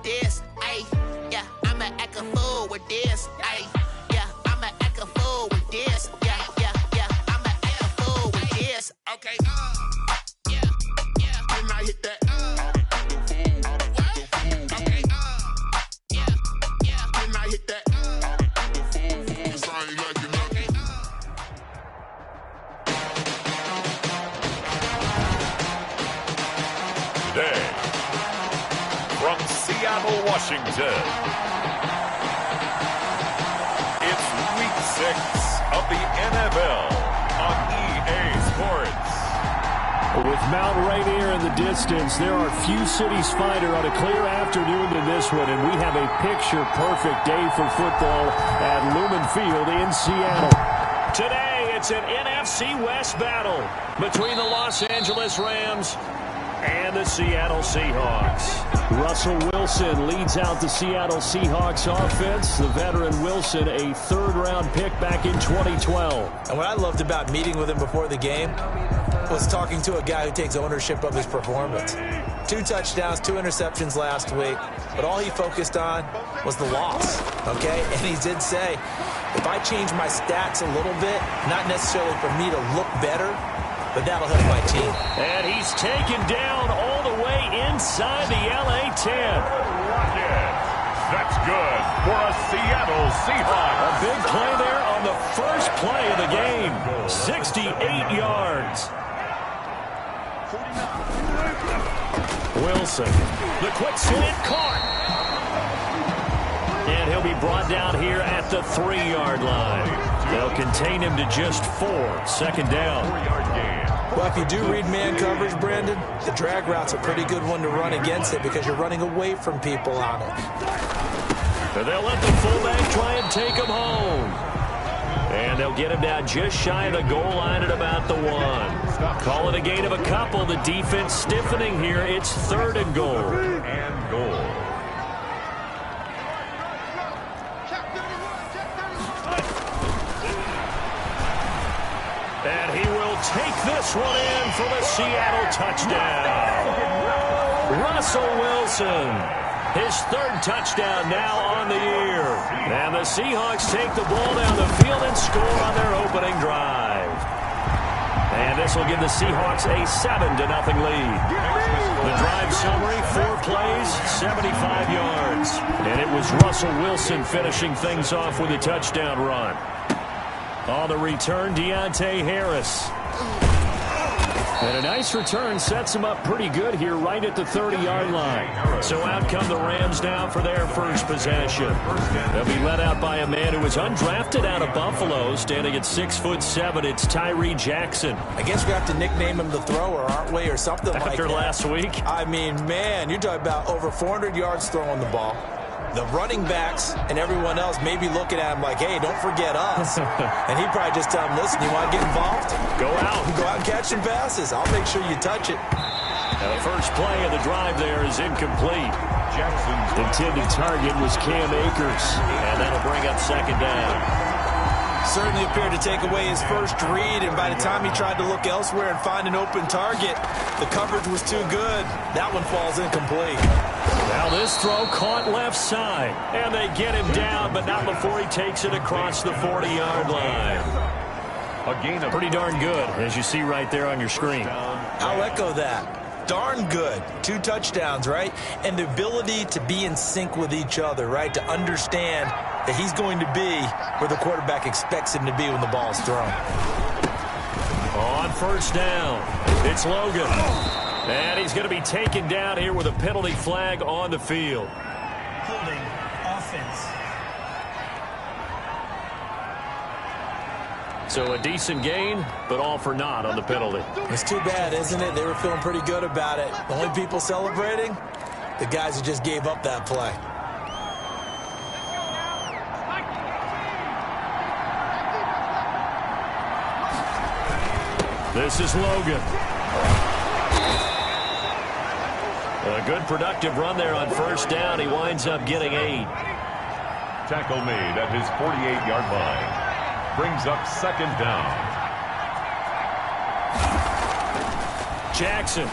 with this. Ay, yeah, I'ma act a fool with this. Ay, yeah, I'ma act a fool with this. Yeah, yeah, yeah, I'ma act a fool with this. Okay, yeah, yeah. When I hit that, okay, yeah, yeah. When I hit that, Today, from Seattle, Washington, it's Week 6 of the NFL on EA Sports. With Mount Rainier in the distance, there are few cities finer on a clear afternoon than this one, and we have a picture-perfect day for football at Lumen Field in Seattle. Today, it's an NFC West battle between the Los Angeles Rams and the Seattle Seahawks. Russell Wilson leads out the Seattle Seahawks offense. The veteran Wilson, a third-round pick back in 2012. And what I loved about meeting with him before the game was talking to a guy who takes ownership of his performance. 2 touchdowns, 2 interceptions last week, but all he focused on was the loss, okay? And he did say, if I change my stats a little bit, not necessarily for me to look better, but that'll help my team. And he's taken down all the way inside the LA 10. That's good for a Seattle Seahawks. A big play there on the first play of the game. 68 yards. Wilson, the quick slant caught. And he'll be brought down here at the 3-yard line. They'll contain him to just 4. Second down. 4-yard gain. Well, if you do read man coverage, Brandon, the drag route's a pretty good one to run against it because you're running away from people on it. And they'll let the fullback try and take him home. And they'll get him down just shy of the goal line at about the 1. Call it a gain of a couple. The defense stiffening here. It's 3rd and goal. And goal. And he will take this one in for the Seattle touchdown. Russell Wilson, his 3rd touchdown now on the year. And the Seahawks take the ball down the field and score on their opening drive. And this will give the Seahawks a 7-0 lead. The drive summary, 4 plays, 75 yards. And it was Russell Wilson finishing things off with a touchdown run. On the return, Deontay Harris. And a nice return sets him up pretty good here right at the 30-yard line. So out come the Rams now for their first possession. They'll be led out by a man who was undrafted out of Buffalo, standing at 6'7". It's Tyree Jackson. I guess we have to nickname him the thrower, aren't we, or something like that. After last week? I mean, man, you're talking about over 400 yards throwing the ball. The running backs and everyone else may be looking at him like, hey, don't forget us. And he'd probably just tell him, listen, you want to get involved? Go out. Go out and catch some passes. I'll make sure you touch it. Now the first play of the drive there is incomplete. Jackson's intended target was Cam Akers. And that'll bring up 2nd down. Certainly appeared to take away his first read, and by the time he tried to look elsewhere and find an open target, the coverage was too good. That one falls incomplete. Now this throw caught left side, and they get him down, but not before he takes it across the 40-yard line. A gain of pretty darn good, as you see right there on your screen. I'll echo that. Darn good. 2 touchdowns, right? And the ability to be in sync with each other, right? To understand that he's going to be where the quarterback expects him to be when the ball is thrown. On first down, it's Logan. And he's going to be taken down here with a penalty flag on the field. Holding offense. So a decent gain, but all for naught on the penalty. It's too bad, isn't it? They were feeling pretty good about it. The only people celebrating, the guys who just gave up that play. This is Logan. A good productive run there on first down. He winds up getting 8. Tackle made at his 48-yard line. Brings up 2nd down. Jackson.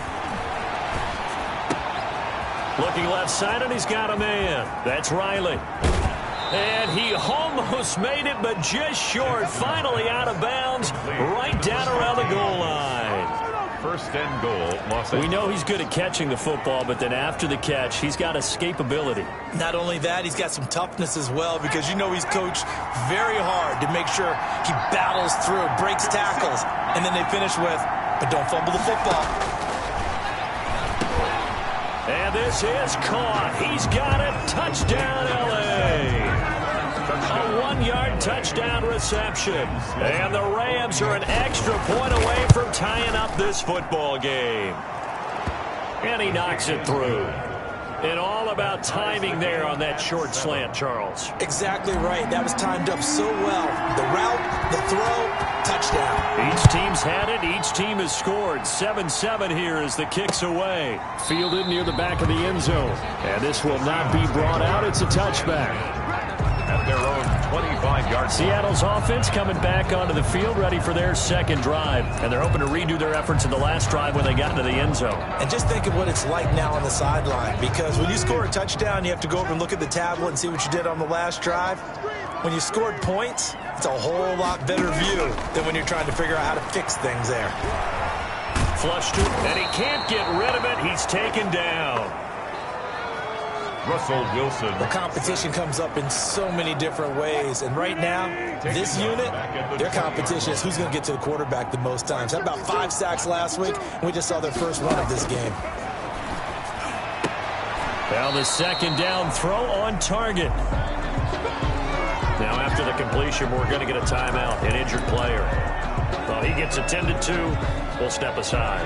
Looking left side, and he's got a man. That's Riley. And he almost made it, but just short. Finally out of bounds, right down around the goal line. First and goal, Los Angeles. We know he's good at catching the football, but then after the catch, he's got escapability. Not only that, he's got some toughness as well, because you know he's coached very hard to make sure he battles through, breaks tackles, and then they finish with, but don't fumble the football. And this is caught. He's got it. Touchdown, L.A. A 1-yard touchdown reception. And the Rams are an extra point away from tying up this football game. And he knocks it through. And all about timing there on that short slant, Charles. Exactly right. That was timed up so well. The route, the throw, touchdown. Each team's had it. Each team has scored. 7-7 here as the kick's away. Fielded near the back of the end zone. And this will not be brought out. It's a touchback. At their own 25-yard. Seattle's offense coming back onto the field, ready for their second drive. And they're hoping to redo their efforts in the last drive when they got into the end zone. And just think of what it's like now on the sideline, because when you score a touchdown, you have to go over and look at the tablet and see what you did on the last drive. When you scored points, it's a whole lot better view than when you're trying to figure out how to fix things there. Flushed it, and he can't get rid of it. He's taken down. Russell Wilson. The competition comes up in so many different ways, and right now, this unit, their competition is who's going to get to the quarterback the most times. Had about 5 sacks last week, and we just saw their first one of this game. Now the second down throw on target. Now after the completion, we're going to get a timeout, an injured player. Well, he gets attended to. We'll step aside.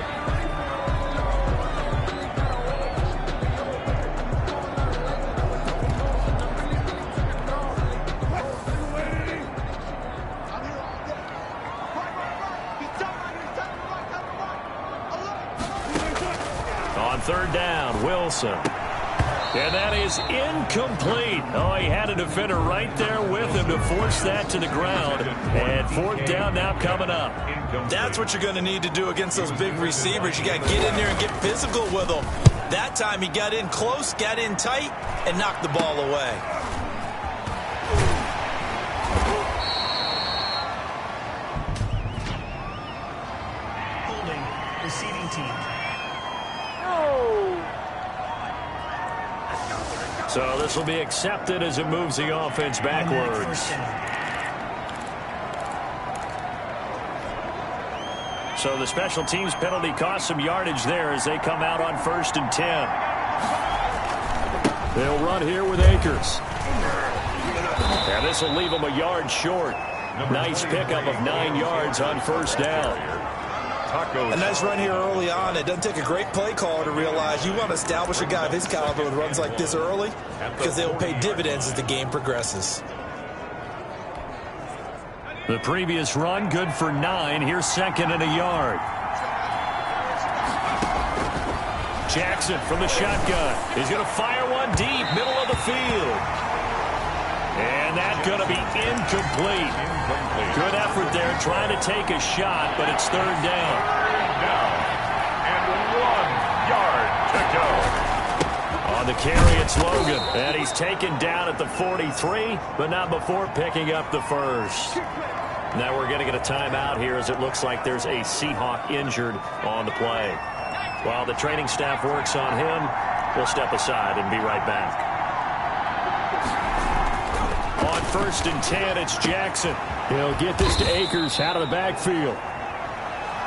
Third down, Wilson. And that is incomplete. Oh, he had a defender right there with him to force that to the ground. And fourth down now coming up. That's what you're going to need to do against those big receivers. You got to get in there and get physical with them. That time he got in close, got in tight, and knocked the ball away. Holding, receiving team. So this will be accepted as it moves the offense backwards. So the special teams penalty cost some yardage there as they come out on 1st and 10. They'll run here with Akers. And this will leave them a yard short. Nice pickup of 9 yards on 1st down. A nice run here early on. It doesn't take a great play caller to realize you want to establish a guy of his caliber with runs like this early, because they'll pay dividends as the game progresses. The previous run, good for 9. Here's 2nd and a yard. Jackson from the shotgun. He's going to fire one deep, middle of the field. And that's going to be incomplete. Good effort there, trying to take a shot, but it's 3rd down. And 1 yard to go. On the carry, it's Logan. And he's taken down at the 43, but not before picking up the first. Now we're going to get a timeout here as it looks like there's a Seahawk injured on the play. While the training staff works on him, we'll step aside and be right back. On 1st and 10, it's Jackson. He'll get this to Akers out of the backfield.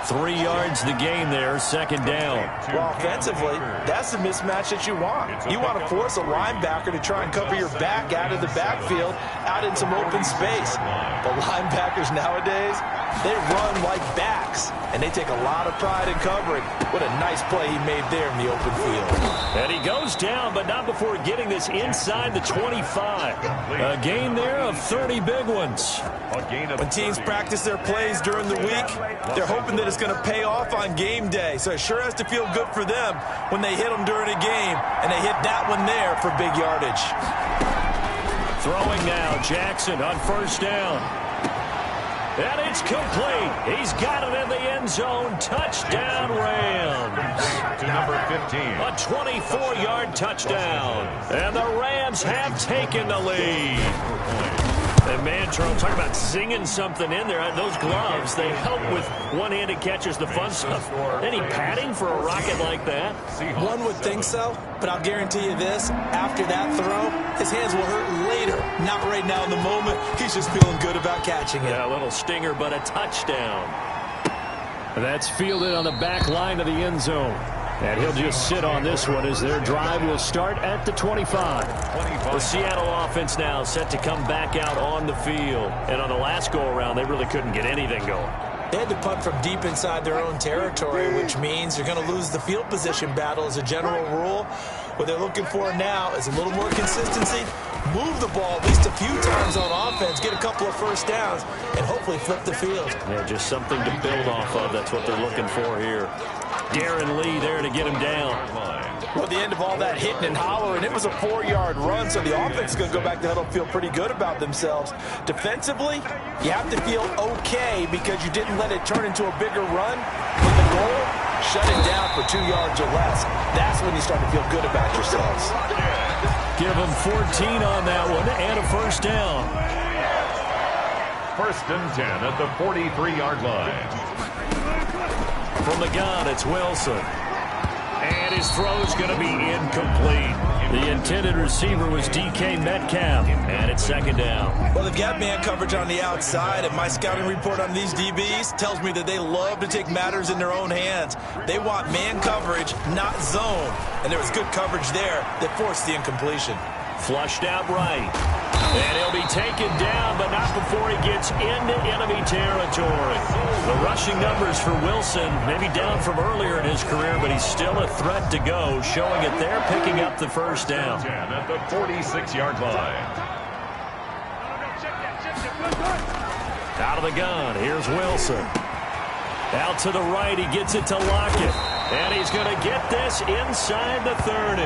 3 yards the gain there, 2nd down. Well, offensively, that's the mismatch that you want. You want to force a linebacker to try and cover your back out of the backfield, out in some open space. But linebackers nowadays, they run like backs, and they take a lot of pride in covering. What a nice play he made there in the open field. And he goes down, but not before getting this inside the 25. A gain there of 30 big ones. When teams practice their plays during the week, they're hoping that it's going to pay off on game day. So it sure has to feel good for them when they hit them during a game, and they hit that one there for big yardage. Throwing now, Jackson on 1st down. And it's complete. He's got it in the end zone. Touchdown, Rams. to number 15. A 24-yard touchdown. And the Rams have taken the lead. And man, Charles, talk about singing something in there. Those gloves, they help with one-handed catches, the fun stuff. Any padding for a rocket like that? One would think so, but I'll guarantee you this. After that throw, his hands will hurt later. Not right now in the moment. He's just feeling good about catching it. Yeah, a little stinger, but a touchdown. That's fielded on the back line of the end zone. And he'll just sit on this one as their drive will start at the 25. The Seattle offense now set to come back out on the field. And on the last go-around, they really couldn't get anything going. They had to punt from deep inside their own territory, which means you're going to lose the field position battle as a general rule. What they're looking for now is a little more consistency, move the ball at least a few times on offense, get a couple of first downs, and hopefully flip the field. Yeah, just something to build off of. That's what they're looking for here. Darren Lee there to get him down. Well, the end of all that hitting and hollering, it was a 4-yard run, so the offense is going to go back to huddle and feel pretty good about themselves. Defensively, you have to feel okay because you didn't let it turn into a bigger run. But the goal, shut it down for 2 yards or less. That's when you start to feel good about yourselves. Give them 14 on that one and a first down. 1st and 10 at the 43-yard line. From the gun, it's Wilson. And his throw's going to be incomplete. The intended receiver was DK Metcalf, and it's 2nd down. Well, they've got man coverage on the outside, and my scouting report on these DBs tells me that they love to take matters in their own hands. They want man coverage, not zone. And there was good coverage there that forced the incompletion. Flushed out right. And he'll be taken down, but not before he gets into enemy territory. The rushing numbers for Wilson, maybe down from earlier in his career, but he's still a threat to go, showing it there, picking up the first down. 10 at the 46-yard line. Out of the gun, here's Wilson. Out to the right, he gets it to Lockett. And he's going to get this inside the 30.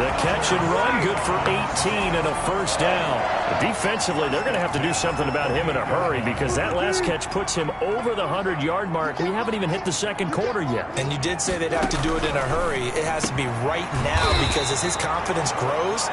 The catch and run, good for 18 and a first down. Defensively, they're going to have to do something about him in a hurry because that last catch puts him over the 100-yard mark. We haven't even hit the 2nd quarter yet. And you did say they'd have to do it in a hurry. It has to be right now because as his confidence grows,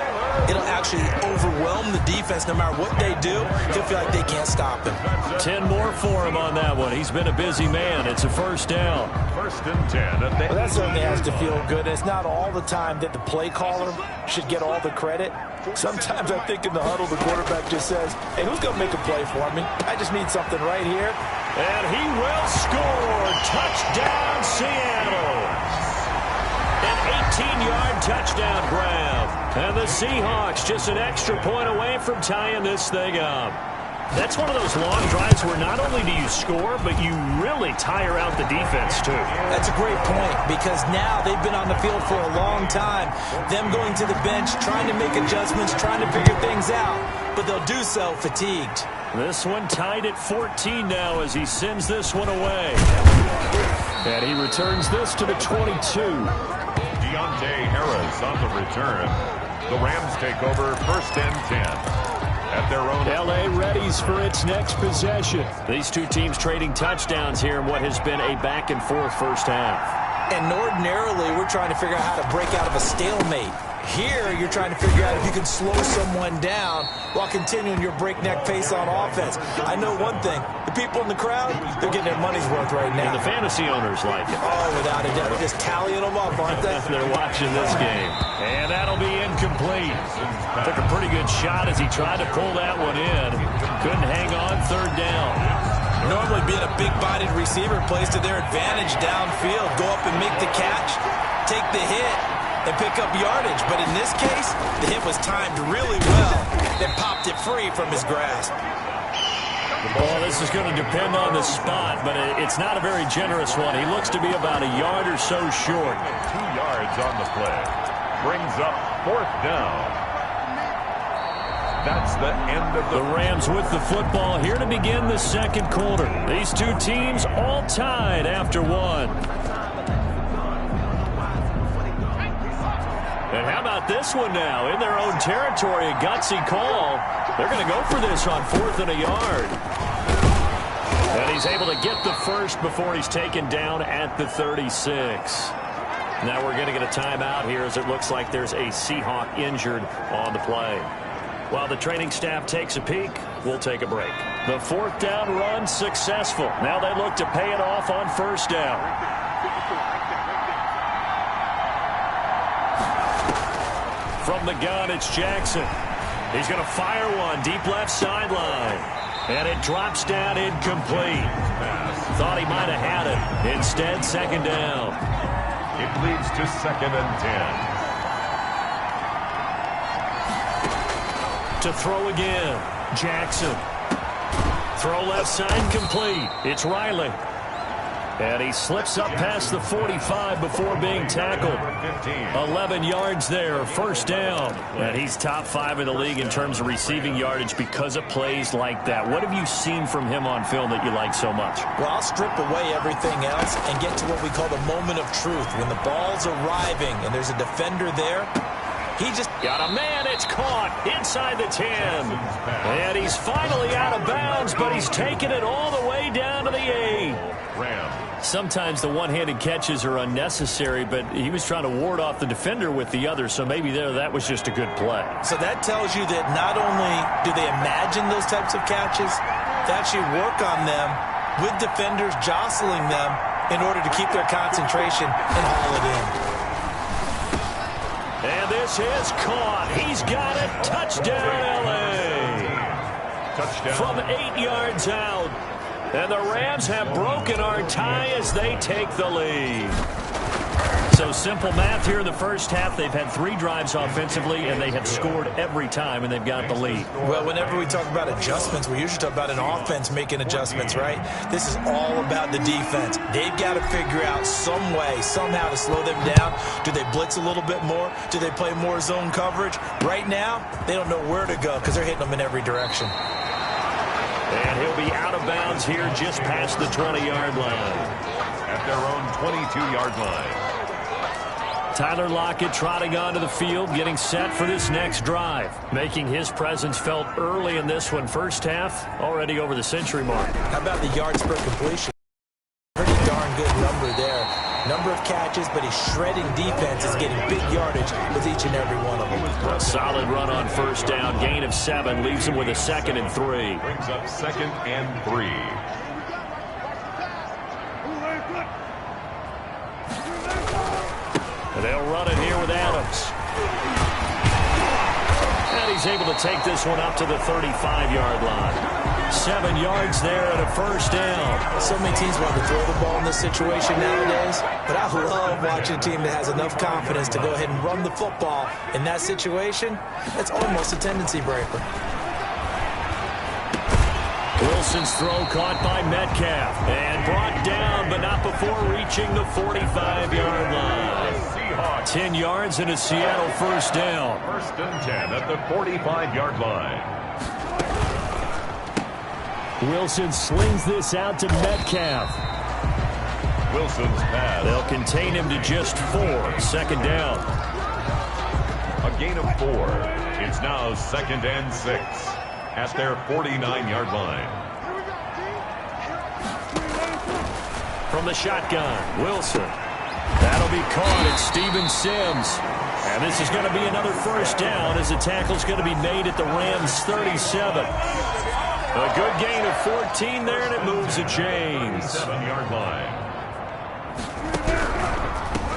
it'll actually overwhelm the defense. No matter what they do, he'll feel like they can't stop him. 10 more for him on that one. He's been a busy man. It's a first down. 1st and 10. Well, that certainly has to feel good. It's not all the time that the play caller should get all the credit. Sometimes I think in the huddle, the quarterback just says, hey, who's going to make a play for me? I just need something right here. And he will score. Touchdown, Seattle. An 18-yard touchdown grab. And the Seahawks just an extra point away from tying this thing up. That's one of those long drives where not only do you score, but you really tire out the defense, too. That's a great point because now they've been on the field for a long time. Them going to the bench, trying to make adjustments, trying to figure things out, but they'll do so fatigued. This one tied at 14 now as he sends this one away. And he returns this to the 22. Deontay Harris on the return. The Rams take over 1st and 10. At their own. L.A. readies for its next possession. These two teams trading touchdowns here in what has been a back-and-forth first half. And ordinarily, we're trying to figure out how to break out of a stalemate. Here, you're trying to figure out if you can slow someone down while continuing your breakneck pace on offense. I know one thing. The people in the crowd, they're getting their money's worth right now. And the fantasy owners like it. Oh, without a doubt. They're just tallying them up, aren't they? They're watching this game. And that'll be incomplete. Took a pretty good shot as he tried to pull that one in. Couldn't hang on 3rd down. Normally being a big-bodied receiver plays to their advantage downfield. Go up and make the catch, take the hit, and pick up yardage. But in this case, the hit was timed really well and popped it free from his grasp. Well, this is going to depend on the spot, but it's not a very generous one. He looks to be about a yard or so short. 2 yards on the play. Brings up 4th down. That's the end of the Rams with the football here to begin the 2nd quarter. These two teams all tied after one. And how about this one now? In their own territory, a gutsy call. They're going to go for this on 4th and a yard. And he's able to get the first before he's taken down at the 36. Now we're going to get a timeout here as it looks like there's a Seahawk injured on the play. While the training staff takes a peek, we'll take a break. The fourth down run successful. Now they look to pay it off on first down. From the gun, it's Jackson. He's going to fire one deep left sideline. And it drops down incomplete. Thought he might have had it. Instead, second down. It leads to 2nd and 10. To throw again. Jackson. Throw left side complete. It's Riley. And he slips up past the 45 before being tackled. 11 yards there, first down. And he's top 5 in the league in terms of receiving yardage because of plays like that. What have you seen from him on film that you like so much? Well, I'll strip away everything else and get to what we call the moment of truth. When the ball's arriving and there's a defender there, he just got a man. It's caught inside the 10. And he's finally out of bounds, but he's taken it all the way down to the 8. Sometimes the one-handed catches are unnecessary, but he was trying to ward off the defender with the other, so maybe that was just a good play. So that tells you that not only do they imagine those types of catches, they actually work on them with defenders jostling them in order to keep their concentration and haul it in. And this is caught. He's got it. Touchdown, L.A. Touchdown. From 8 yards out. And the Rams have broken our tie as they take the lead. So simple math here in the first half. They've had 3 drives offensively, and they have scored every time, and they've got the lead. Well, whenever we talk about adjustments, we usually talk about an offense making adjustments, right? This is all about the defense. They've got to figure out some way, somehow to slow them down. Do they blitz a little bit more? Do they play more zone coverage? Right now, they don't know where to go because they're hitting them in every direction. And he'll be out of bounds here just past the 20-yard line. At their own 22-yard line. Tyler Lockett trotting onto the field, getting set for this next drive. Making his presence felt early in this one. First half, already over the century mark. How about the yards per completion? Pretty darn good number there. Number of catches, but he's shredding defense, is getting big yardage with each and every one of them. A solid run on first down. Gain of 7 leaves him with a 2nd and 3. Brings up 2nd and 3. And they'll run it here with Adams. And he's able to take this one up to the 35-yard line. 7 yards there and a first down. So many teams want to throw the ball in this situation nowadays, but I love watching a team that has enough confidence to go ahead and run the football. In that situation, that's almost a tendency breaker. Wilson's throw caught by Metcalf and brought down, but not before reaching the 45-yard line. 10 yards and a Seattle first down. 1st and 10 at the 45-yard line. Wilson slings this out to Metcalf. Wilson's pass. They'll contain him to just 4. Second down. A gain of 4. It's now 2nd and 6 at their 49-yard line. From the shotgun, Wilson. That'll be caught. It's Steven Sims. And this is going to be another first down as the tackle's going to be made at the Rams' 37. A good gain of 14 there, and it moves the chains. 7-yard line.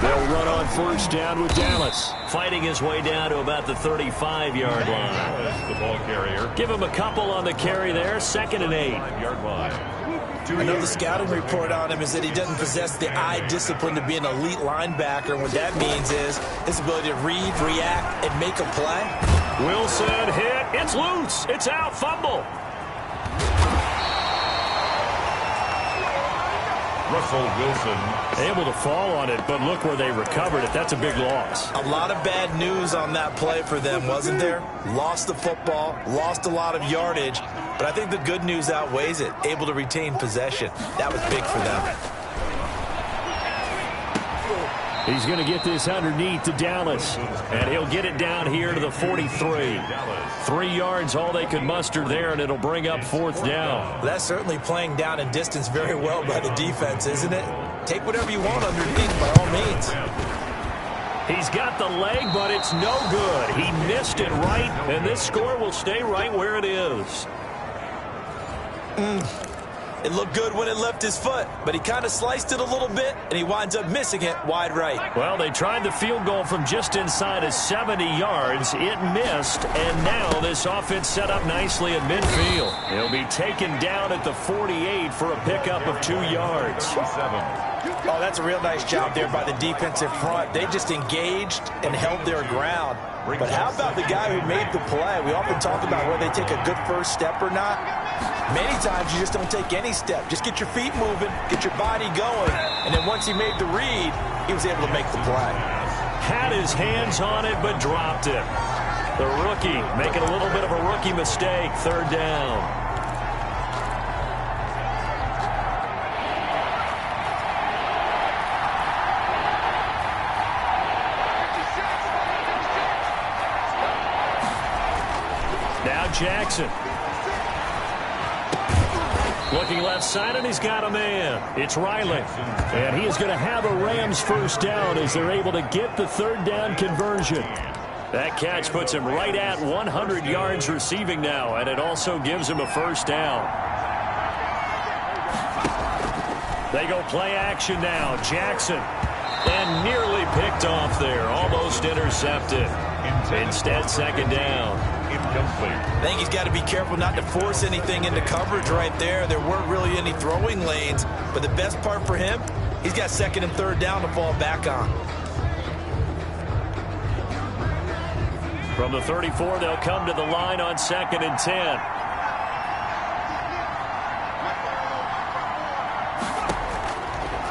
They'll run on first down with Dallas, fighting his way down to about the 35-yard line. The ball carrier. Give him a couple on the carry there, 2nd and 8. 5-yard line. Another scouting report on him is that he doesn't possess the eye discipline to be an elite linebacker. And what that means is his ability to read, react, and make a play. Wilson hit. It's loose. It's out. Fumble. Russell Wilson. Able to fall on it, but look where they recovered it. That's a big loss. A lot of bad news on that play for them, wasn't there? Lost the football, lost a lot of yardage, but I think the good news outweighs it. Able to retain possession. That was big for them. He's going to get this underneath to Dallas, and he'll get it down here to the 43. 3 yards, all they could muster there, and it'll bring up 4th down. Well, that's certainly playing down in distance very well by the defense, isn't it? Take whatever you want underneath by all means. He's got the leg, but it's no good. He missed it right, and this score will stay right where it is. It looked good when it left his foot, but he kind of sliced it a little bit, and he winds up missing it wide right. Well, they tried the field goal from just inside of 70 yards. It missed, and now this offense set up nicely at midfield. He'll be taken down at the 48 for a pickup of 2 yards. Oh, that's a real nice job there by the defensive front. They just engaged and held their ground. But how about the guy who made the play? We often talk about whether they take a good first step or not. Many times you just don't take any step. Just get your feet moving, get your body going, and then once he made the read, he was able to make the play. Had his hands on it, but dropped it. The rookie making a little bit of a rookie mistake, 3rd down. Now Jackson. Looking left side, and he's got a man. It's Riley. And he is going to have a Rams first down as they're able to get the 3rd down conversion. That catch puts him right at 100 yards receiving now, and it also gives him a first down. They go play action now. Jackson. And nearly picked off there. Almost intercepted. Instead, 2nd down. I think he's got to be careful not to force anything into coverage right there. There weren't really any throwing lanes, but the best part for him, he's got 2nd and 3rd down to fall back on. From the 34, they'll come to the line on 2nd and 10.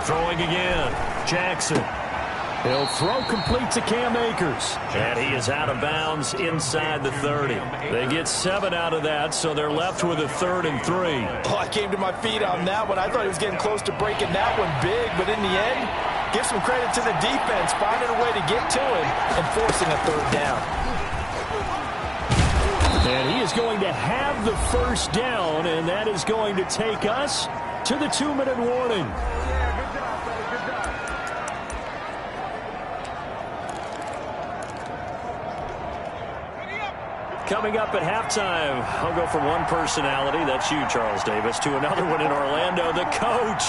Throwing again. Jackson. He'll throw complete to Cam Akers. And he is out of bounds inside the 30. They get 7 out of that, so they're left with a 3rd and 3. Oh, I came to my feet on that one. I thought he was getting close to breaking that one big, but in the end, give some credit to the defense, finding a way to get to him and forcing a 3rd down. And he is going to have the first down, and that is going to take us to the 2-minute warning. Coming up at halftime, I'll go from one personality, that's you, Charles Davis, to another one in Orlando, the coach.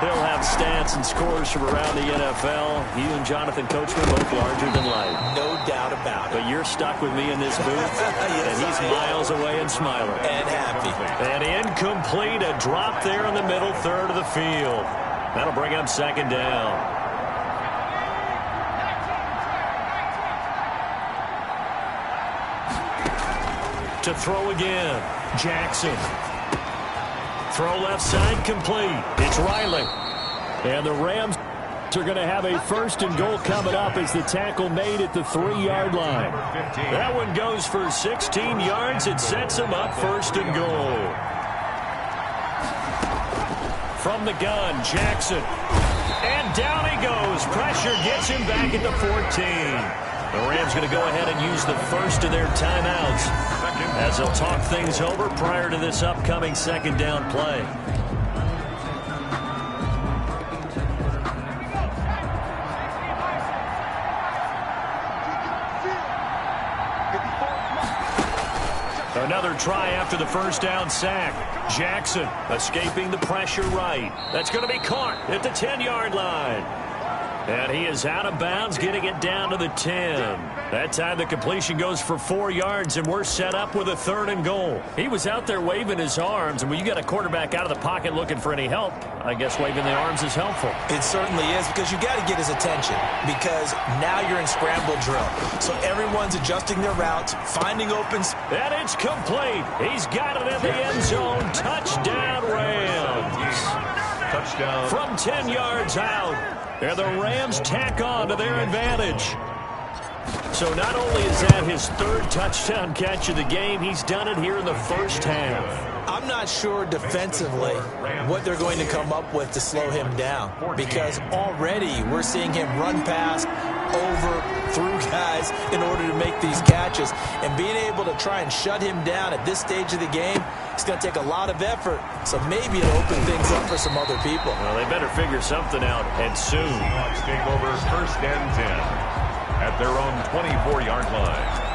He'll have stats and scores from around the NFL. You and Jonathan Coachman both larger than life. No doubt about it. But you're stuck with me in this booth, Yes, and he's miles away and smiling. And happy. And incomplete, a drop there in the middle third of the field. That'll bring up 2nd down. To throw again. Jackson. Throw left side complete. It's Riley. And the Rams are going to have a 1st and goal coming up as the tackle made at the 3-yard line. That one goes for 16 yards. It sets him up 1st and goal. From the gun, Jackson. And down he goes. Pressure gets him back at the 14. The Rams going to go ahead and use the first of their timeouts as they'll talk things over prior to this upcoming 2nd down play. Another try after the first down sack. Jackson escaping the pressure right. That's going to be caught at the 10-yard line. And he is out of bounds, getting it down to the 10. That time the completion goes for 4 yards, and we're set up with a 3rd and goal. He was out there waving his arms, and when you got a quarterback out of the pocket looking for any help, I guess waving the arms is helpful. It certainly is, because you got to get his attention, because now you're in scramble drill. So everyone's adjusting their routes, finding open. And it's complete. He's got it in the end zone. Touchdown, Rams. Touchdown. From 10 yards out. And the Rams tack on to their advantage. So not only is that his 3rd touchdown catch of the game, he's done it here in the first half. I'm not sure defensively what they're going to come up with to slow him down, because already we're seeing him run past, over, through guys in order to make these catches. And being able to try and shut him down at this stage of the game, it's going to take a lot of effort. So maybe it'll open things up for some other people. Well, they better figure something out, and soon. Seahawks take over 1st and 10. at their own 24-yard line.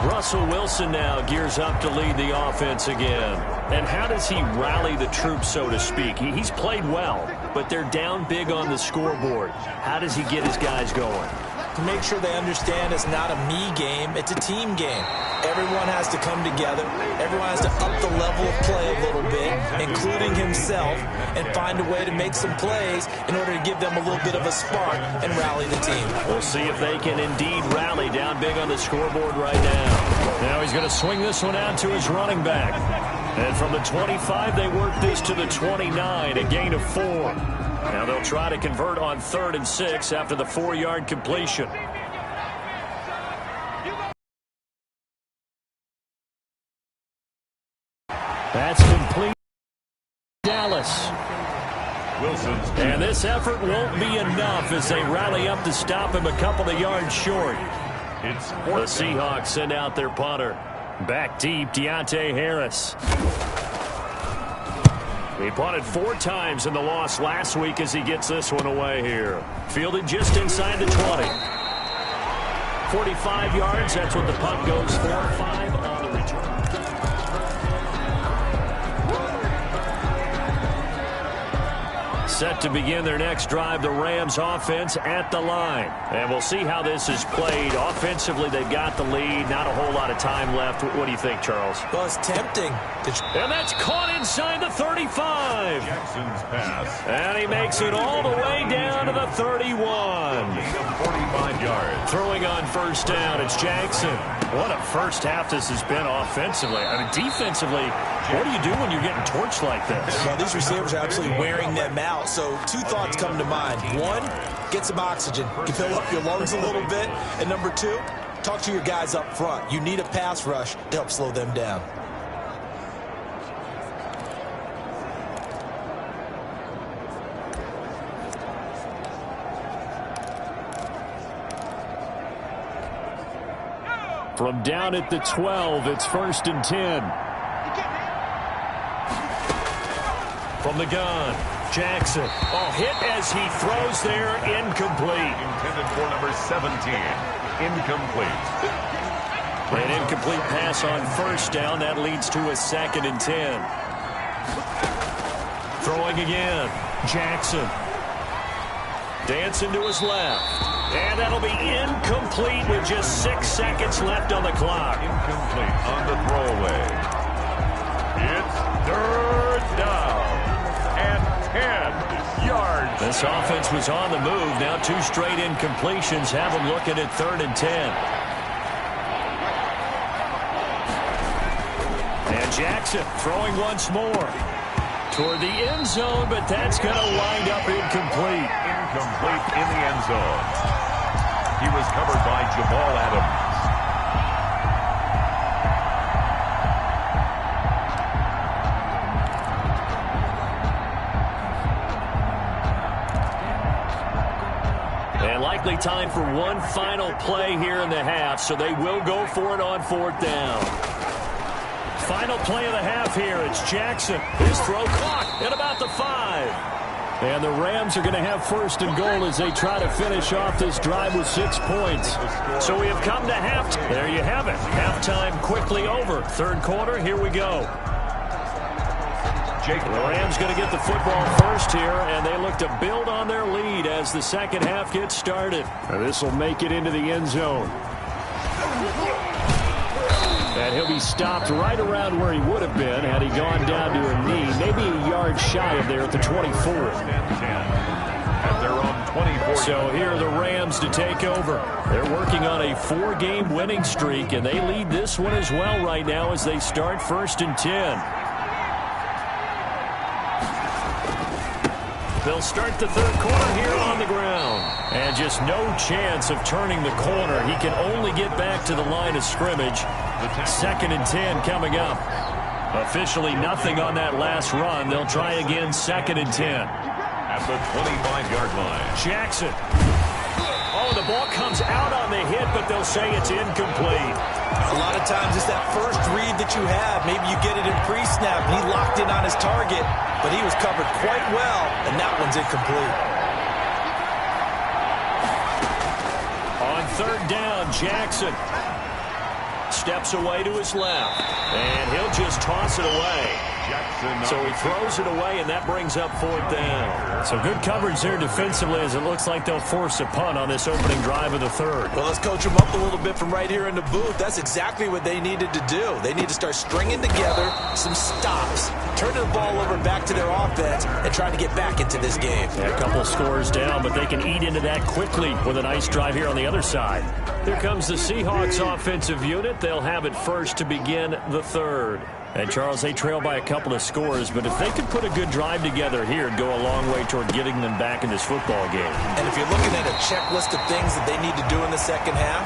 Russell Wilson now gears up to lead the offense again. And how does he rally the troops, so to speak? He's played well, but they're down big on the scoreboard. How does he get his guys going? To make sure they understand it's not a me game, it's a team game. Everyone has to come together. Everyone has to up the level of play a little bit, including himself, and find a way to make some plays in order to give them a little bit of a spark and rally the team. We'll see if they can indeed rally down big on the scoreboard right now. Now he's going to swing this one out to his running back. And from the 25, they work this to the 29, a gain of 4. Now they'll try to convert on 3rd and 6 after the 4-yard completion. That's complete. Dallas. Wilson's And this effort won't be enough as they rally up to stop him a couple of yards short. It's The Seahawks send out their punter. Back deep, Deontay Harris. He punted 4 times in the loss last week as he gets this one away here. Fielded just inside the 20. 45 yards, that's what the punt goes for. 5 on the return. Set to begin their next drive, the Rams offense at the line. And we'll see how this is played. Offensively, they've got the lead. Not a whole lot of time left. What do you think, Charles? Well, it's tempting. And that's caught inside the 35. Jackson's pass. And he makes it all the way down to the 31. Gain of 45 yards. Throwing on first down, it's Jackson. What a first half this has been offensively. I mean, defensively, what do you do when you're getting torched like this? Well, these receivers are absolutely wearing them out. So 2 thoughts come to mind. 1, get some oxygen. You fill up your lungs a little bit. And number 2, talk to your guys up front. You need a pass rush to help slow them down. From down at the 12, it's 1st and 10. From the gun, Jackson. Oh, hit as he throws there, incomplete. Intended for number 17. Incomplete. An incomplete pass on first down. That leads to a 2nd and 10. Throwing again, Jackson. Dancing to his left. And that'll be incomplete with just 6 seconds left on the clock. Incomplete on the throwaway. It's 3rd down and 10 yards. This offense was on the move. Now 2 straight incompletions have them looking at 3rd and 10. And Jackson throwing once more toward the end zone, but that's going to wind up incomplete. Incomplete in the end zone. He was covered by Jamal Adams. And likely time for one final play here in the half, so they will go for it on 4th down. Final play of the half here. It's Jackson. His throw caught at about the 5. And the Rams are going to have 1st and goal as they try to finish off this drive with 6 points. So we have come to halftime. There you have it. Halftime quickly over. 3rd quarter, here we go. The Rams going to get the football first here, and they look to build on their lead as the second half gets started. This will make it into the end zone. And he'll be stopped right around where he would have been had he gone down to a knee, maybe a yard shy of there at the 24. At their own 24. So here are the Rams to take over. They're working on a 4-game winning streak, and they lead this one as well right now as they start 1st and 10. They'll start the 3rd quarter here on the ground. And just no chance of turning the corner. He can only get back to the line of scrimmage. 2nd and 10 coming up. Officially nothing on that last run. They'll try again 2nd and 10. At the 25-yard line. Jackson. Oh, the ball comes out on the hit, but they'll say it's incomplete. A lot of times it's that first read that you have. Maybe you get it in pre-snap, and he locked in on his target, but he was covered quite well, and that one's incomplete. third down, Jackson steps away to his left, and he'll just toss it away. So he throws it away, and that brings up fourth down. So good coverage there defensively, as it looks like they'll force a punt on this opening drive of the third. Well, let's coach them up a little bit from right here in the booth. That's exactly what they needed to do. They need to start stringing together some stops, turning the ball over back to their offense, and trying to get back into this game. Yeah, a couple scores down, but they can eat into that quickly with a nice drive here on the other side. Here comes the Seahawks offensive unit. They'll have it first to begin the third. And, Charles, they trail by a couple of scores, but if they could put a good drive together here, it'd go a long way toward getting them back in this football game. And if you're looking at a checklist of things that they need to do in the second half,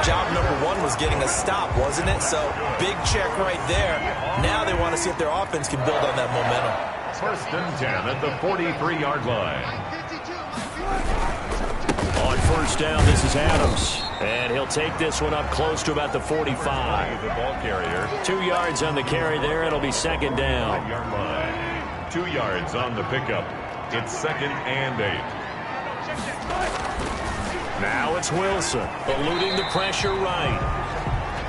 job number one was getting a stop, wasn't it? So, big check right there. Now they want to see if their offense can build on that momentum. First and 10 at the 43-yard line. On first down, this is Adams. And he'll take this one up close to about the 45. The ball carrier. 2 yards on the carry there. It'll be second down. 5-yard line. 2 yards on the pickup. It's second and 8. Now it's Wilson, eluding the pressure right.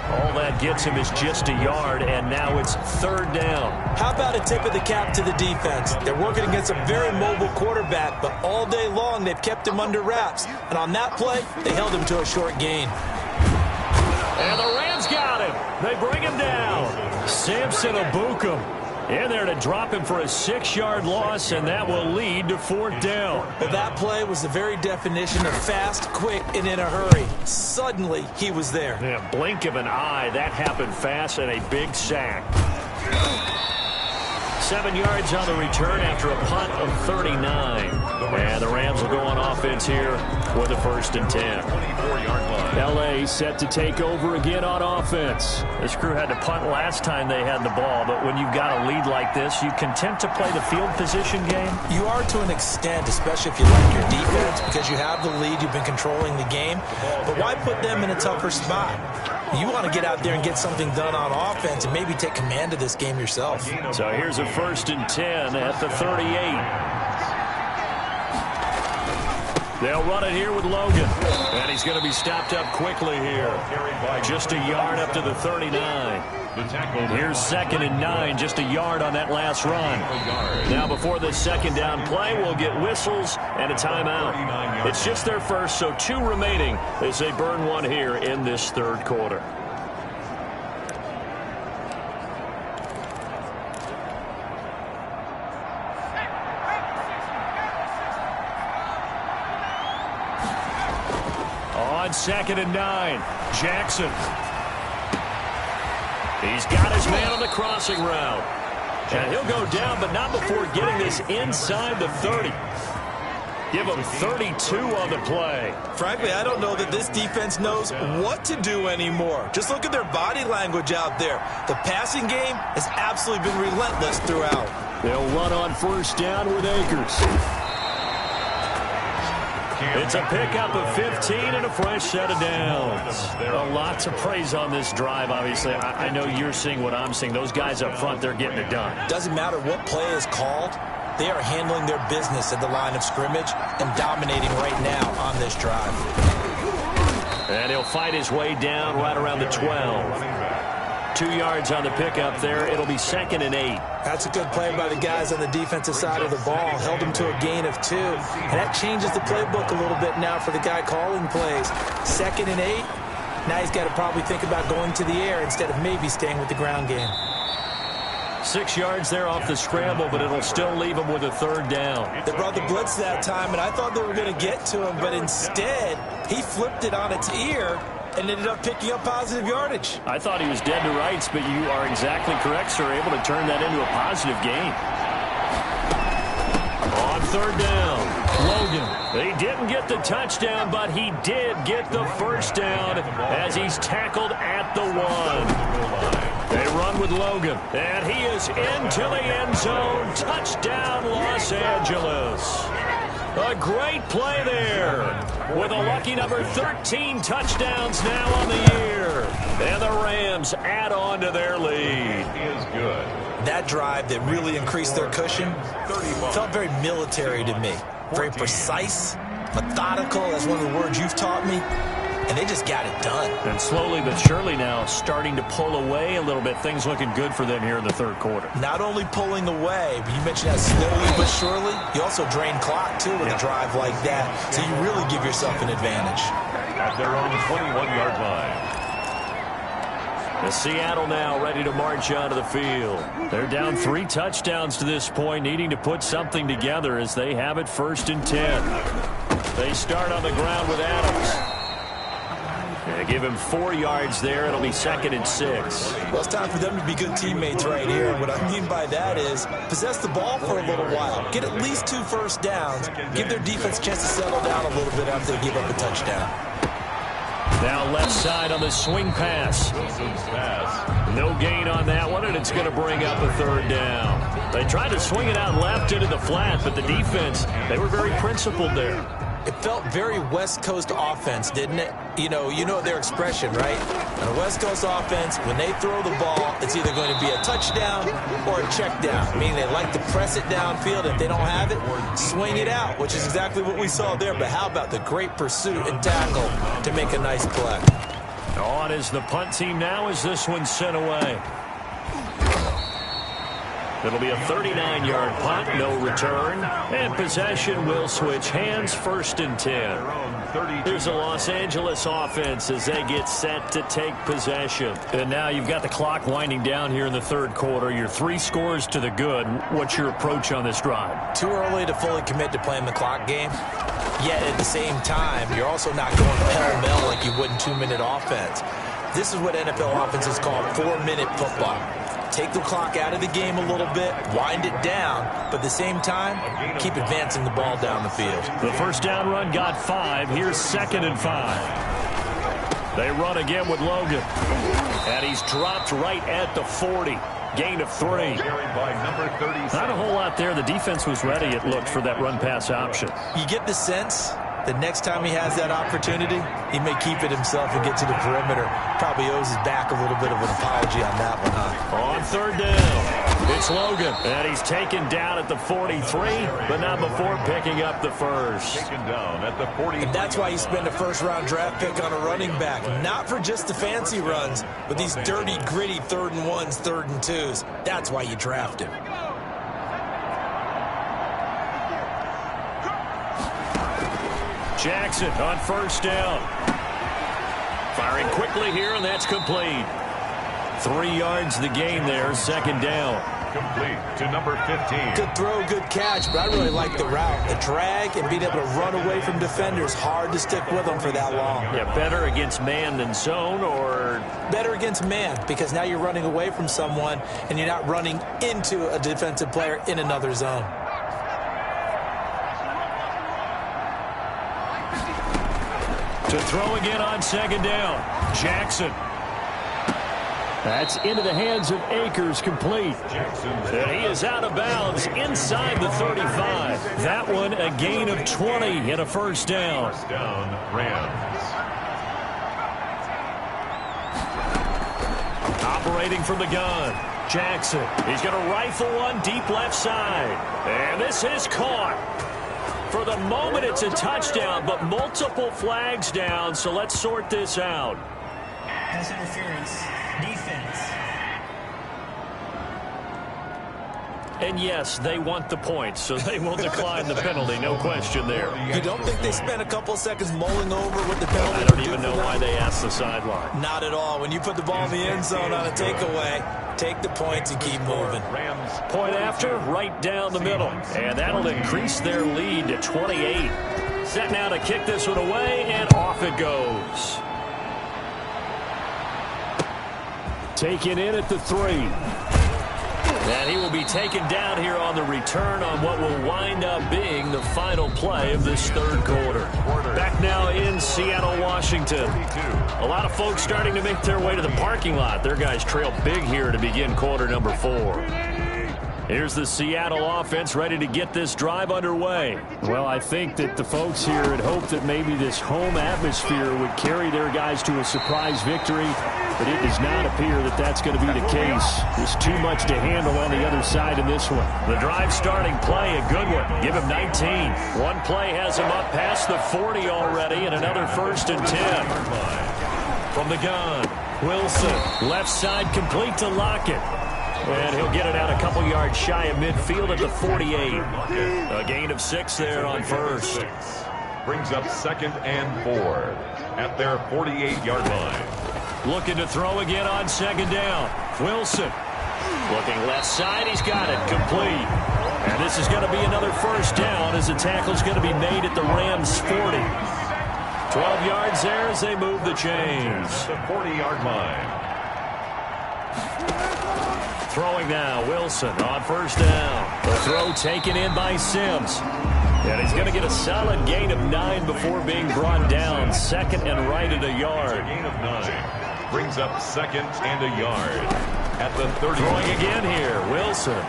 All that gets him is just a yard, and now it's third down. How about a tip of the cap to the defense? They're working against a very mobile quarterback, but all day long they've kept him under wraps. And on that play, they held him to a short gain. And the Rams got him. They bring him down. Samson Abukum in there to drop him for a 6-yard loss, and that will lead to fourth down. Well, that play was the very definition of fast, quick, and in a hurry. Suddenly, he was there. Yeah, blink of an eye. That happened fast, and a big sack. 7 yards on the return after a punt of 39. And the Rams will go on offense here with a first and 10. 24-yard line. L.A. set to take over again on offense. This crew had to punt last time they had the ball, but when you've got a lead like this, you content to play the field position game? You are to an extent, especially if you like your defense, because you have the lead, you've been controlling the game. But why put them in a tougher spot? You want to get out there and get something done on offense and maybe take command of this game yourself. So here's a first and 10 at the 38. They'll run it here with Logan. And he's going to be stopped up quickly here. Just a yard up to the 39. Here's second and 9, just a yard on that last run. Now before this second down play, we'll get whistles and a timeout. It's just their first, so 2 remaining as they burn one here in this third quarter. On second and 9, Jackson. He's got his man on the crossing route. And he'll go down, but not before getting this inside the 30. Give him 32 on the play. Frankly, I don't know that this defense knows what to do anymore. Just look at their body language out there. The passing game has absolutely been relentless throughout. They'll run on first down with Akers. It's a pickup of 15 and a fresh set of downs. A lot to praise on this drive, obviously. I know you're seeing what I'm seeing. Those guys up front, they're getting it done. Doesn't matter what play is called. They are handling their business at the line of scrimmage and dominating right now on this drive. And he'll fight his way down right around the 12. 2 yards on the pickup there. It'll be second and 8. That's a good play by the guys on the defensive side of the ball. Held them to a gain of 2. And that changes the playbook a little bit now for the guy calling plays. Second and 8. Now he's got to probably think about going to the air instead of maybe staying with the ground game. 6 yards there off the scramble, but it'll still leave him with a third down. They brought the blitz that time, and I thought they were going to get to him, but instead he flipped it on its ear and ended up picking up positive yardage. I thought he was dead to rights, but you are exactly correct, sir. Able to turn that into a positive gain. On third down, Logan. He didn't get the touchdown, but he did get the first down as he's tackled at the 1. They run with Logan, and he is into the end zone. Touchdown, Los Angeles. A great play there with a lucky number 13 touchdowns now on the year. And the Rams add on to their lead. Is good. That drive that really increased their cushion felt very military to me. Very precise, methodical, that's one of the words you've taught me. and they just got it done. And slowly but surely now starting to pull away a little bit. Things looking good for them here in the third quarter. Not only pulling away, but you mentioned that slowly but surely, you also drain clock, too, with a drive like that. So you really give yourself an advantage. At their own 21-yard line. The Seattle now ready to march onto the field. They're down 3 touchdowns to this point, needing to put something together as they have it 1st and 10. They start on the ground with Adams. They give him 4 yards there. It'll be 2nd and 6. Well, it's time for them to be good teammates right here. What I mean by that is possess the ball for a little while. Get at least 2 first downs. Give their defense a chance to settle down a little bit after they give up a touchdown. Now left side on the swing pass. No gain on that one, and it's going to bring up a 3rd down. They tried to swing it out left into the flat, but the defense, they were very principled there. It felt very West Coast offense, didn't it? You know their expression, right? On a West Coast offense, when they throw the ball, it's either going to be a touchdown or a check down, meaning they like to press it downfield. If they don't have it, swing it out, which is exactly what we saw there. But how about the great pursuit and tackle to make a nice play? On is the punt team now as this one's sent away. It'll be a 39-yard punt, no return, and possession will switch hands, 1st and 10. Here's the Los Angeles offense as they get set to take possession. And now you've got the clock winding down here in the 3rd quarter. You're 3 scores to the good. What's your approach on this drive? Too early to fully commit to playing the clock game. Yet at the same time, you're also not going pell-mell like you would in 2-minute offense. This is what NFL offenses call 4-minute football. Take the clock out of the game a little bit, wind it down, but at the same time, keep advancing the ball down the field. The 1st down run got 5. Here's 2nd and 5. They run again with Logan. And he's dropped right at the 40. Gain of 3. Not a whole lot there. The defense was ready, it looked, for that run-pass option. You get the sense that next time he has that opportunity, he may keep it himself and get to the perimeter. Probably owes his back a little bit of an apology on that one, huh? On 3rd down, it's Logan. And he's taken down at the 43, but not before picking up the 1st. Taken down at the 40. And that's why you spend a 1st-round draft pick on a running back. Not for just the fancy runs, but these dirty, gritty 3rd and 1s, 3rd and 2s. That's why you draft him. Jackson on 1st down. Firing quickly here, and that's complete. 3 yards the gain there, 2nd down. Complete to number 15. Good throw, good catch, but I really like the route. The drag and being able to run away from defenders. Hard to stick with them for that long. Yeah, better against man than zone, or? Better against man, because now you're running away from someone, and you're not running into a defensive player in another zone. To throw again on 2nd down. Jackson. That's into the hands of Akers, complete. And he is out of bounds inside the 35. That one a gain of 20 and a 1st down. 1st down, Rams. Operating from the gun. Jackson. He's going to rifle one deep left side. And this is caught. For the moment, it's a touchdown, but multiple flags down, so let's sort this out. Pass interference. Defense. And yes, they want the points, so they will decline the penalty, no question there. You don't think they spent a couple seconds mulling over what the penalty I don't even know why they asked the sideline. Not at all. When you put the ball in the end zone on a takeaway, take the points and keep moving. Point after, right down the middle. And that'll increase their lead to 28. Set now to kick this one away, and off it goes. Taken in at the 3. And he will be taken down here on the return on what will wind up being the final play of this 3rd quarter. Back now in Seattle, Washington. A lot of folks starting to make their way to the parking lot. Their guys trail big here to begin quarter number 4. Here's the Seattle offense ready to get this drive underway. Well, I think that the folks here had hoped that maybe this home atmosphere would carry their guys to a surprise victory, but it does not appear that that's going to be the case. There's too much to handle on the other side in this one. The drive starting play, a good one. Give him 19. One play has him up past the 40 already, and another 1st and 10. From the gun, Wilson, left side complete to Lockett. And he'll get it out a couple yards shy of midfield at the 48. A gain of 6 there on first. Brings up 2nd and 4 at their 48-yard line. Looking to throw again on 2nd down. Wilson looking left side. He's got it complete. And this is going to be another 1st down as the tackle's going to be made at the Rams 40. 12 yards there as they move the chains. The 40-yard line. Throwing now, Wilson on 1st down. The throw taken in by Sims. And he's going to get a solid gain of 9 before being brought down. 2nd and right at a yard. Gain of 9. Brings up 2nd and a yard at the 30. Throwing again here, Wilson.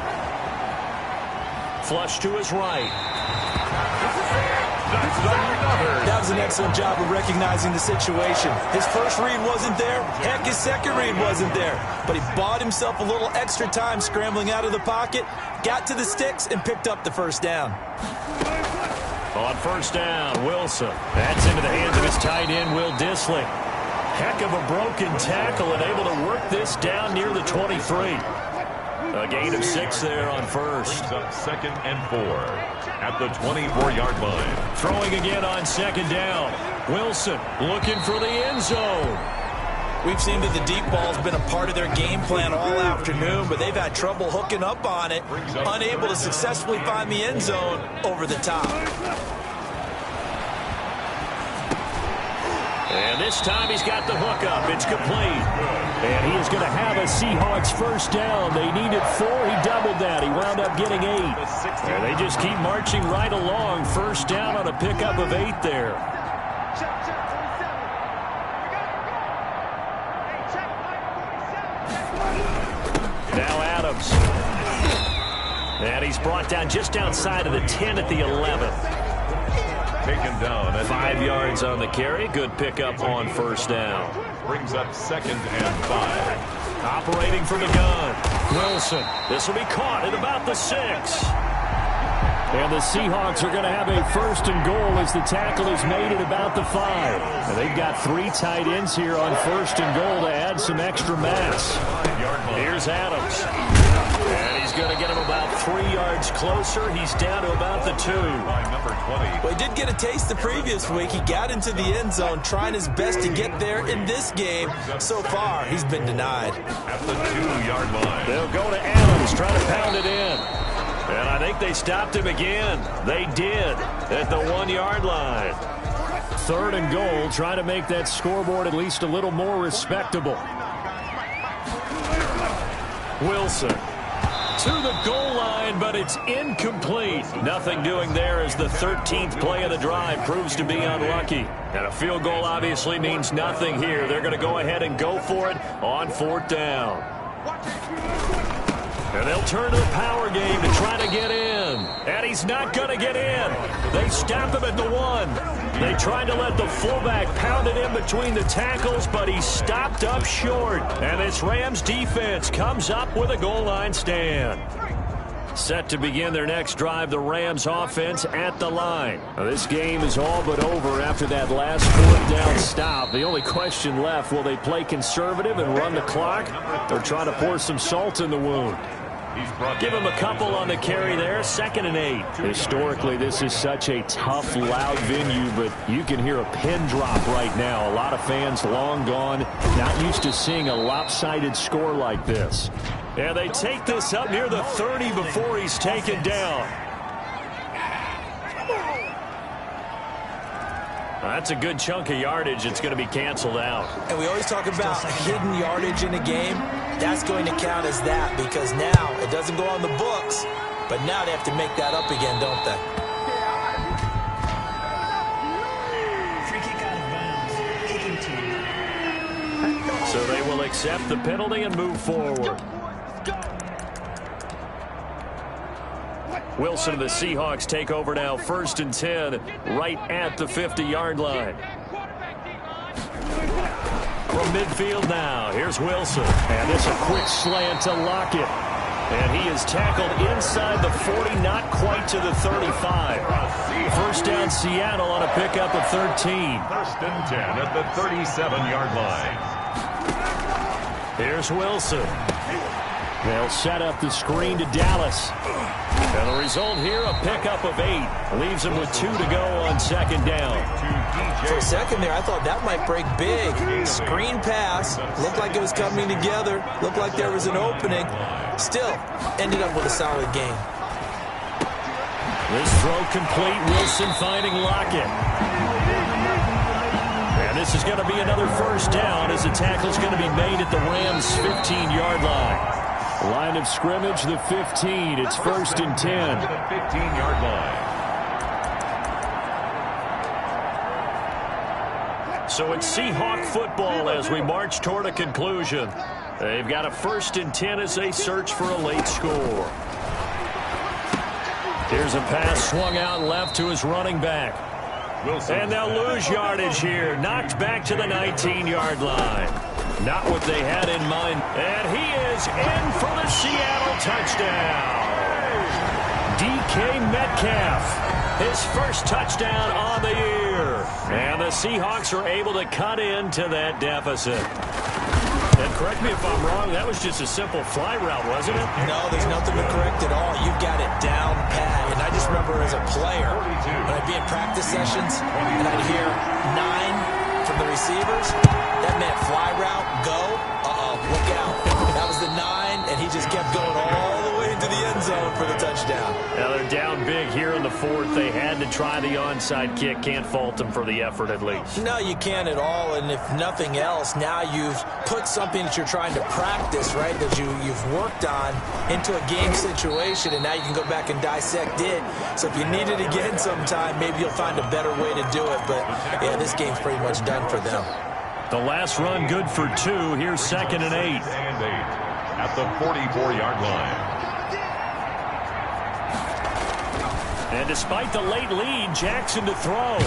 Flush to his right. That was an excellent job of recognizing the situation. His first read wasn't there. Heck, his second read wasn't there. But he bought himself a little extra time scrambling out of the pocket, got to the sticks, and picked up the 1st down. On 1st down, Wilson. That's into the hands of his tight end, Will Dissly. Heck of a broken tackle and able to work this down near the 23. A gain of 6 there on 1st. Brings up 2nd and 4 at the 24-yard line. Throwing again on 2nd down. Wilson looking for the end zone. We've seen that the deep ball's been a part of their game plan all afternoon, but they've had trouble hooking up on it, unable to successfully find the end zone over the top. And this time he's got the hook up. It's complete. And he is going to have a Seahawks 1st down. They needed 4. He doubled that. He wound up getting 8. And they just keep marching right along. 1st down on a pickup of 8 there. Now Adams. And he's brought down just outside of the 10 at the 11. Taken down at 5 yards on the carry. Good pickup on 1st down. Brings up 2nd and 5. Operating from the gun. Wilson. This will be caught at about the 6. And the Seahawks are going to have a 1st and goal as the tackle is made at about the 5. And they've got 3 tight ends here on 1st and goal to add some extra mass. Here's Adams. And he's going to get him about 3 yards closer. He's down to about the 2. Number 20. Well, he did get a taste the previous week. He got into the end zone, trying his best to get there in this game. So far, he's been denied. At the 2-yard line. They'll go to Adams, trying to pound it in. And I think they stopped him again. They did at the 1-yard line. 3rd and goal, trying to make that scoreboard at least a little more respectable. Wilson to the goal line, but it's incomplete. Nothing doing there as the 13th play of the drive proves to be unlucky. And a field goal obviously means nothing here. They're going to go ahead and go for it on 4th down. And they'll turn to the power game to try to get in. And he's not going to get in. They stop him at the 1. They tried to let the fullback pound it in between the tackles, but he stopped up short. And this Rams defense comes up with a goal line stand. Set to begin their next drive, the Rams offense at the line. Now, this game is all but over after that last 4th down stop. The only question left, will they play conservative and run the clock or try to pour some salt in the wound? Give him a couple on the carry there, 2nd and 8. Historically, this is such a tough, loud venue, but you can hear a pin drop right now. A lot of fans long gone, not used to seeing a lopsided score like this. Yeah, they take this up near the 30 before he's taken down. That's a good chunk of yardage. It's going to be canceled out. And we always talk about hidden yardage in a game. That's going to count as that because now it doesn't go on the books, but now they have to make that up again, don't they? Free kick out of bounds. Kicking team. So they will accept the penalty and move forward. Wilson and the Seahawks take over now, 1st and 10, right at the 50-yard line. From midfield now, here's Wilson. And this a quick slant to Lockett. And he is tackled inside the 40, not quite to the 35. First down, Seattle on a pickup of 13. 1st and 10 at the 37-yard line. Here's Wilson. They'll set up the screen to Dallas. And the result here, a pickup of 8. Leaves him with 2 to go on 2nd down. For a second there, I thought that might break big. Screen pass. Looked like it was coming together. Looked like there was an opening. Still, ended up with a solid game. This throw complete. Wilson finding Lockett. And this is going to be another 1st down as the tackle's going to be made at the Rams' 15-yard line. Line of scrimmage, the 15. It's 1st and 10. The 15-yard line. So it's Seahawk football as we march toward a conclusion. They've got a 1st and 10 as they search for a late score. Here's a pass swung out left to his running back. Wilson. And they'll lose yardage here. Knocked back to the 19-yard line. Not what they had in mind. And he is in for the Seattle touchdown. DK Metcalf, his 1st touchdown on the year. And the Seahawks are able to cut into that deficit. And correct me if I'm wrong, that was just a simple fly route, wasn't it? No, there's nothing to correct at all. You've got it down pat. And I just remember as a player, when I'd be in practice sessions, and I'd hear 9 from the receivers, that meant fly route, go, look out. That was the 9, and he just kept going all the way into the end zone for the touchdown. Now they're down big here in the 4th. They had to try the onside kick. Can't fault them for the effort at least. No, you can't at all, and if nothing else, now you've put something that you're trying to practice, right, that you've worked on into a game situation, and now you can go back and dissect it. So if you need it again sometime, maybe you'll find a better way to do it. But, yeah, this game's pretty much done for them. The last run good for 2. Here's 2nd and 8. At the 44-yard line. And despite the late lead, Jackson to throw.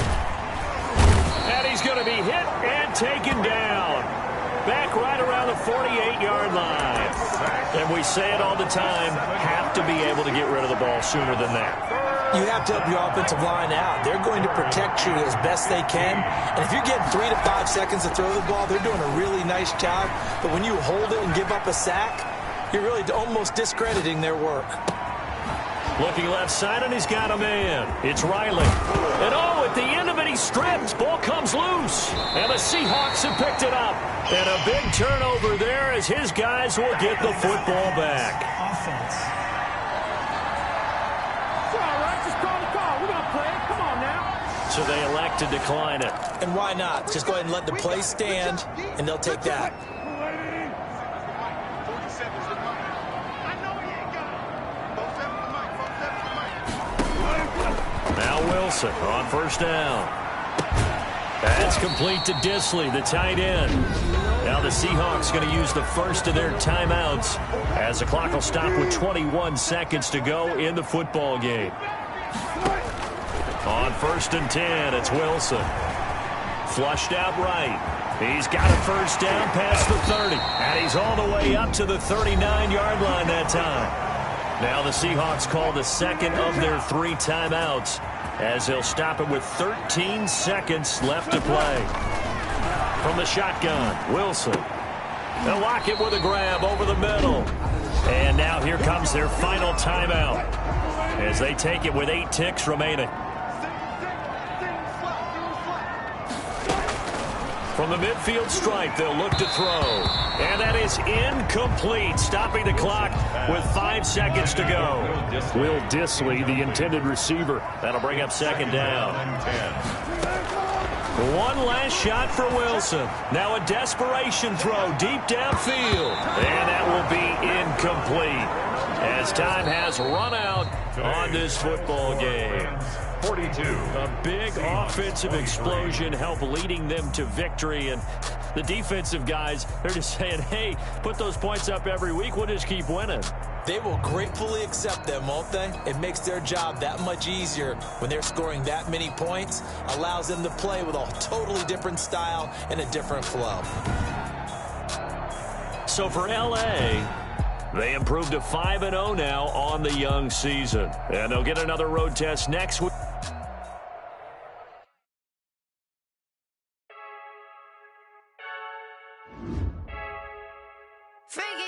And he's going to be hit and taken down. Back right around the 48-yard line. And we say it all the time, have to be able to get rid of the ball sooner than that. You have to help your offensive line out. They're going to protect you as best they can. And if you're getting 3 to 5 seconds to throw the ball, they're doing a really nice job. But when you hold it and give up a sack, you're really almost discrediting their work. Looking left side, and he's got a man. It's Riley. And at the end of it, he strips. Ball comes loose. And the Seahawks have picked it up. And a big turnover there as his guys will get the football back. Offense. So they elect to decline it. And why not? Just go ahead and let the play stand, and they'll take that. Now Wilson on 1st down. That's complete to Disley, the tight end. Now the Seahawks going to use the first of their timeouts as the clock will stop with 21 seconds to go in the football game. On 1st and 10, it's Wilson. Flushed out right. He's got a 1st down past the 30. And he's all the way up to the 39-yard line that time. Now the Seahawks call the 2nd of their 3 timeouts as they'll stop it with 13 seconds left to play. From the shotgun, Wilson. They'll lock it with a grab over the middle. And now here comes their final timeout as they take it with 8 ticks remaining. From the midfield stripe, they'll look to throw. And that is incomplete, stopping the clock with 5 seconds to go. Will Disley, the intended receiver. That'll bring up 2nd down. One last shot for Wilson. Now a desperation throw deep downfield. And that will be incomplete as time has run out on this football game. 42. A big offensive explosion helped leading them to victory. And the defensive guys, they're just saying, hey, put those points up every week. We'll just keep winning. They will gratefully accept them, won't they? It makes their job that much easier when they're scoring that many points, allows them to play with a totally different style and a different flow. So for L.A., they improved to 5-0 now on the young season. And they'll get another road test next week. Freaky.